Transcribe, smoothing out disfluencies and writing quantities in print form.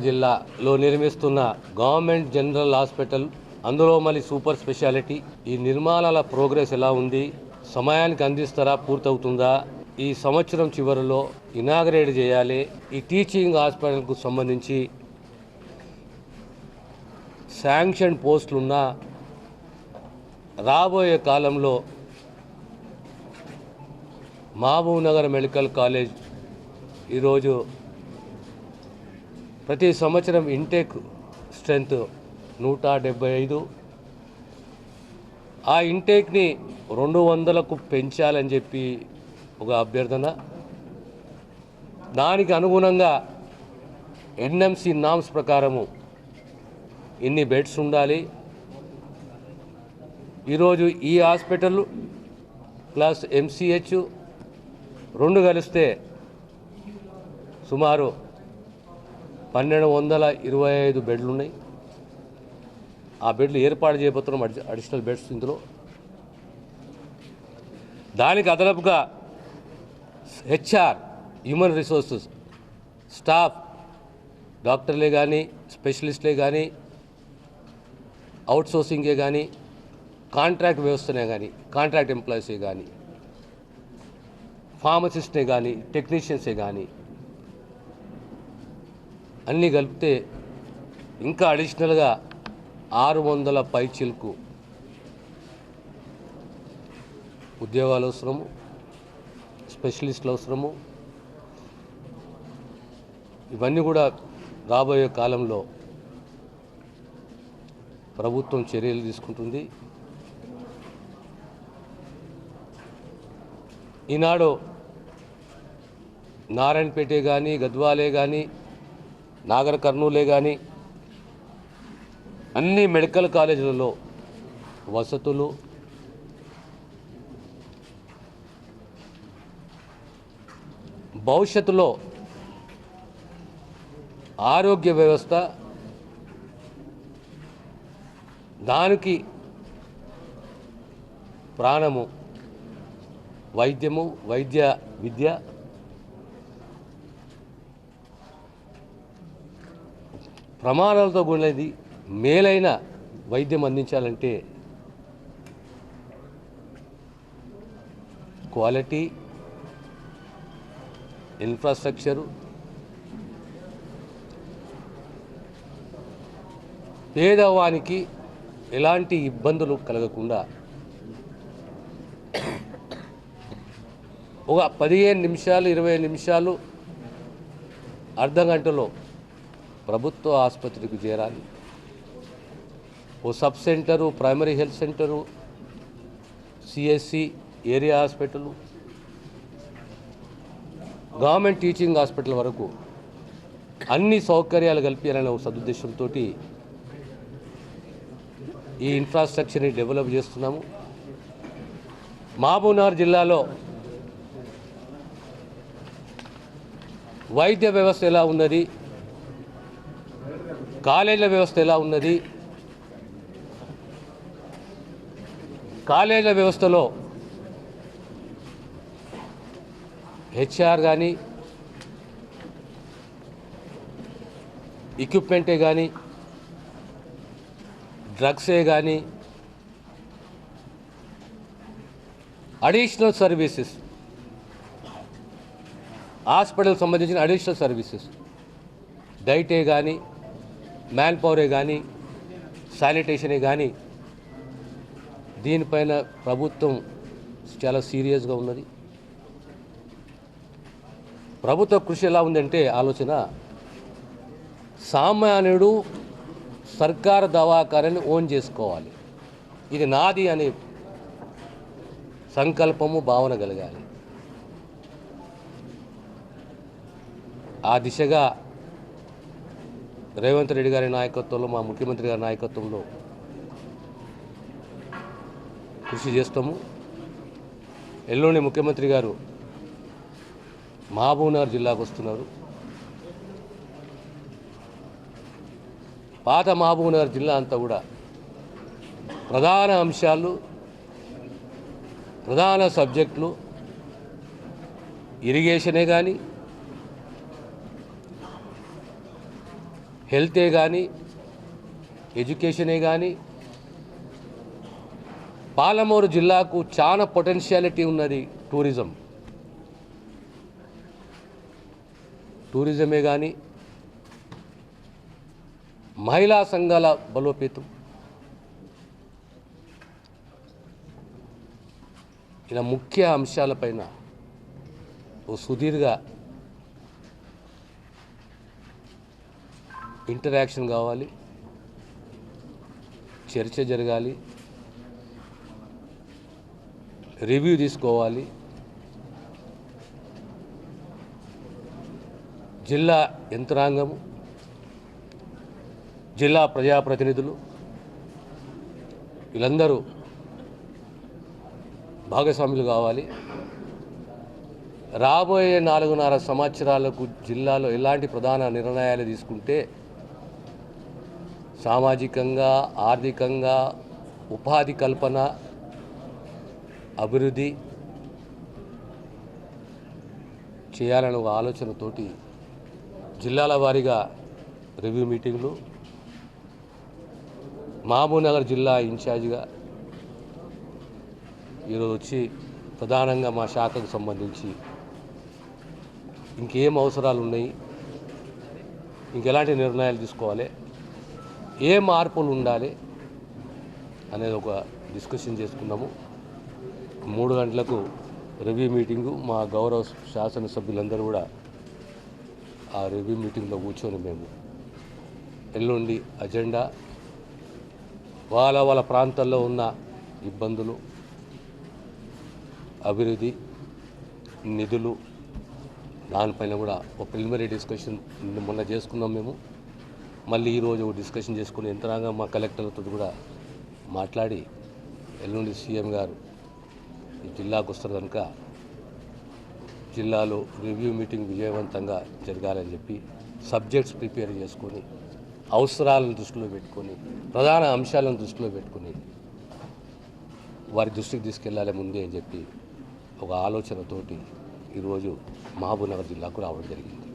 జిల్లాలో నిర్మిస్తున్న government general hospital, అందులో మళ్ళీ సూపర్ స్పెషాలిటీ, ఈ నిర్మాణాల ప్రోగ్రెస్ ఎలా ఉంది, సమయానికి అందిస్తారా, పూర్తవుతుందా, ఈ సంవత్సరం చివరిలో ఇనాగరేట్ చేయాలి. ఈ టీచింగ్ హాస్పిటల్కు సంబంధించి శాంక్షన్ పోస్టులున్న రాబోయే కాలంలో మహబూబ్ నగర్ మెడికల్ కాలేజ్ ఈరోజు ప్రతి సంవత్సరం ఇంటేక్ స్ట్రెంత్ 175, ఆ ఇంటేక్ని 200కు పెంచాలని చెప్పి ఒక అభ్యర్థన. దానికి అనుగుణంగా ఎన్ఎంసి నామ్స్ ప్రకారము ఇన్ని బెడ్స్ ఉండాలి. ఈరోజు ఈ హాస్పిటల్ ప్లస్ ఎంసీహెచ్ 2 కలిస్తే సుమారు 1225 బెడ్లు ఉన్నాయి. ఆ బెడ్లు ఏర్పాటు చేయబోతున్నాం, అడిషనల్ బెడ్స్ ఇందులో. దానికి అదనపుగా హెచ్ఆర్, హ్యూమన్ రిసోర్సెస్ స్టాఫ్, డాక్టర్లే కానీ, స్పెషలిస్ట్లే కానీ, అవుట్సోర్సింగే కానీ, కాంట్రాక్ట్ వ్యవస్థనే కానీ, కాంట్రాక్ట్ ఎంప్లాయీసే కానీ, ఫార్మసిస్ట్నే కానీ, టెక్నీషియన్సే కానీ అన్నీ కలిపితే ఇంకా అడిషనల్గా 600 పైచిలకు ఉద్యోగాలు అవసరము, స్పెషలిస్టులు అవసరము. ఇవన్నీ కూడా రాబోయే కాలంలో ప్రభుత్వం చర్యలు తీసుకుంటుంది. ఈనాడు నారాయణపేటే కానీ, గద్వాలే కానీ, నాగర్ కర్నూలే కానీ అన్ని మెడికల్ కాలేజీలలో వసతులు, భవిష్యత్తులో ఆరోగ్య వ్యవస్థ, దానికి ప్రాణము వైద్యము, వైద్య విద్య, ప్రమాణాలతో కూడినది మేలైన వైద్యం అందించాలంటే క్వాలిటీ, ఇన్ఫ్రాస్ట్రక్చరు, పేదవానికి ఎలాంటి ఇబ్బందులు కలగకుండా ఒక 15 నిమిషాలు 20 నిమిషాలు అర్ధ గంటలో ప్రభుత్వ ఆసుపత్రికి చేరాలి. ఓ sub centre, primary health centre, CSC, area hospital, government teaching hospital వరకు అన్ని సౌకర్యాలు కల్పించాలనే ఒక సదుద్దేశంతో ఈ ఇన్ఫ్రాస్ట్రక్చర్ని డెవలప్ చేస్తున్నాము. మహబూబ్నగర్ జిల్లాలో వైద్య వ్యవస్థ ఎలా ఉన్నది, కాలేజీల వ్యవస్థ ఎలా ఉన్నది, కాలేజీల వ్యవస్థలో హెచ్ఆర్ కానీ, ఎక్విప్మెంటే కానీ, డ్రగ్సే కానీ, అడిషనల్ సర్వీసెస్, హాస్పిటల్కి సంబంధించిన అడిషనల్ సర్వీసెస్, డైటే కానీ, మ్యాన్ పవరే కానీ, శానిటేషనే కానీ, దీనిపైన ప్రభుత్వం చాలా సీరియస్గా ఉన్నది. ప్రభుత్వ కృషి ఎలా ఉందంటే ఆలోచన, సామాన్యుడు సర్కారు దవాఖానాన్ని ఓన్ చేసుకోవాలి, ఇది నాది అనే సంకల్పము, భావన కలగాలి. ఆ దిశగా రేవంత్ రెడ్డి గారి నాయకత్వంలో, మా ముఖ్యమంత్రి గారి నాయకత్వంలో కృషి చేస్తాము. ఎల్లుండి ముఖ్యమంత్రి గారు మహబూబ్నగర్ జిల్లాకు వస్తున్నారు. పాత మహబూబ్నగర్ జిల్లా అంతా కూడా ప్రధాన అంశాలు, ప్రధాన సబ్జెక్టులు ఇరిగేషనే కానీ, హెల్తే కానీ, ఎడ్యుకేషనే కానీ, పాలమూరు జిల్లాకు చాలా పొటెన్షియాలిటీ ఉన్నది. టూరిజమే కానీ, మహిళా సంఘాల బలోపేతం, ఇలా ముఖ్య అంశాలపైన ఓ సుదీర్ఘ ఇంటరాక్షన్ కావాలి, చర్చ జరగాలి, రివ్యూ తీసుకోవాలి. జిల్లా యంత్రాంగము, జిల్లా ప్రజాప్రతినిధులు వీళ్ళందరూ భాగస్వాములు కావాలి. రాబోయే 4.5 సంవత్సరాలకు జిల్లాలో ఎలాంటి ప్రధాన నిర్ణయాలు తీసుకుంటే సామాజికంగా, ఆర్థికంగా, ఉపాధి కల్పన, అభివృద్ధి చేయాలనే ఒక ఆలోచనతోటి జిల్లాల వారీగా రివ్యూ మీటింగ్లు, మహబూబ్నగర్ జిల్లా ఇన్ఛార్జిగా ఈరోజు వచ్చి ప్రధానంగా మా శాఖకు సంబంధించి ఇంకేం అవసరాలు ఉన్నాయి, ఇంకెలాంటి నిర్ణయాలు తీసుకోవాలి, ఏ మార్పులు ఉండాలి అనేది ఒక డిస్కషన్ చేసుకున్నాము. 3 గంటలకు రివ్యూ మీటింగు. మా గౌరవ శాసనసభ్యులందరూ కూడా ఆ రివ్యూ మీటింగ్లో కూర్చొని మేము ఎల్లుండి అజెండా, వాళ్ళ ప్రాంతాల్లో ఉన్న ఇబ్బందులు, అభివృద్ధి, నిధులు, దానిపైన కూడా ఒక ప్రిలిమినరీ డిస్కషన్ మొన్న చేసుకున్నాం మేము. మళ్ళీ ఈరోజు డిస్కషన్ చేసుకుని యంత్రాంగం మా కలెక్టర్లతో కూడా మాట్లాడి ఎల్లుండి సీఎం గారు ఈ జిల్లాకు వస్తారు కనుక జిల్లాలో రివ్యూ మీటింగ్ విజయవంతంగా జరగాలని చెప్పి సబ్జెక్ట్స్ ప్రిపేర్ చేసుకొని, అవసరాలను దృష్టిలో పెట్టుకొని, ప్రధాన అంశాలను దృష్టిలో పెట్టుకొని వారి దృష్టికి తీసుకెళ్ళాలి ముందే అని చెప్పి ఒక ఆలోచనతోటి ఈరోజు మహబూబ్నగర్ జిల్లాకు రావడం జరిగింది.